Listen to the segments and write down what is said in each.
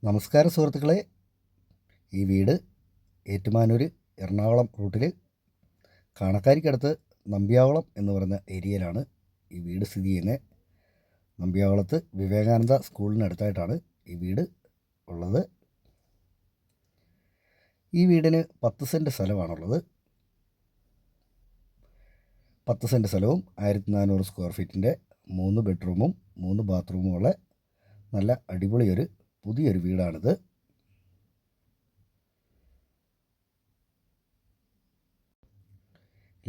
നമസ്കാരം സുഹൃത്തുക്കളെ. ഈ വീട് ഏറ്റുമാനൂർ എറണാകുളം റൂട്ടിൽ കാണക്കാരിക്കടുത്ത് നമ്പ്യാകുളം എന്ന് പറയുന്ന ഏരിയയിലാണ് ഈ വീട് സ്ഥിതി ചെയ്യുന്നത്. നമ്പ്യാകുളത്ത് വിവേകാനന്ദ സ്കൂളിനടുത്തായിട്ടാണ് ഈ വീട് ഉള്ളത്. ഈ വീടിന് 10 സെൻറ്റ് സ്ഥലമാണുള്ളത്. 10 സെൻറ്റ് സ്ഥലവും 1400 സ്ക്വയർ ഫീറ്റിൻ്റെ 3 ബെഡ്റൂമും 3 ബാത്റൂമുമുള്ള നല്ല അടിപൊളിയൊരു പുതിയൊരു വീടാണിത്.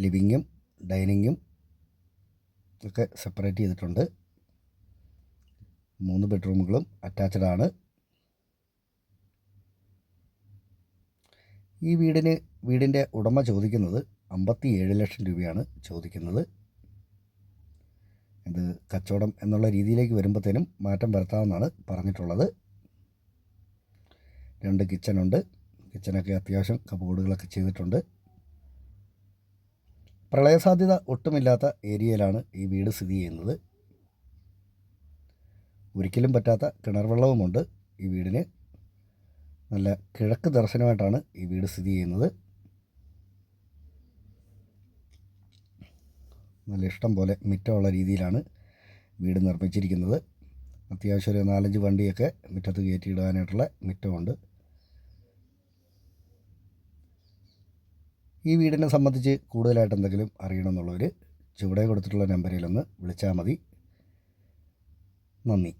ലിവിങ്ങും ഡൈനിങ്ങും ഒക്കെ സെപ്പറേറ്റ് ചെയ്തിട്ടുണ്ട്. 3 ബെഡ്റൂമുകളും അറ്റാച്ച്ഡ് ആണ്. ഈ വീടിൻ്റെ ഉടമ ചോദിക്കുന്നത് 57 ലക്ഷം രൂപയാണ് ചോദിക്കുന്നത്. ഇത് കച്ചവടം എന്നുള്ള രീതിയിലേക്ക് വരുമ്പോഴത്തേനും മാറ്റം വരുത്താമെന്നാണ് പറഞ്ഞിട്ടുള്ളത്. 2 കിച്ചണുണ്ട്. കിച്ചണൊക്കെ അത്യാവശ്യം കബോർഡുകളൊക്കെ ചെയ്തിട്ടുണ്ട്. പ്രളയസാധ്യത ഒട്ടുമില്ലാത്ത ഏരിയയിലാണ് ഈ വീട് സ്ഥിതി ചെയ്യുന്നത്. ഒരിക്കലും പറ്റാത്ത കിണർ വെള്ളവുമുണ്ട് ഈ വീടിന്. നല്ല കിഴക്ക് ദർശനമായിട്ടാണ് ഈ വീട് സ്ഥിതി ചെയ്യുന്നത്. നല്ല ഇഷ്ടം പോലെ മുറ്റമുള്ള രീതിയിലാണ് വീട് നിർമ്മിച്ചിരിക്കുന്നത്. അത്യാവശ്യം ഒരു 4-5 വണ്ടിയൊക്കെ മുറ്റത്ത് കയറ്റിയിടാനായിട്ടുള്ള മുറ്റമുണ്ട്. ഈ വീടിനെ സംബന്ധിച്ച് കൂടുതലായിട്ട് എന്തെങ്കിലും അറിയണമെന്നുള്ളവർ ചുവടെ കൊടുത്തിട്ടുള്ള നമ്പറിലൊന്ന് വിളിച്ചാൽ മതി. നന്ദി.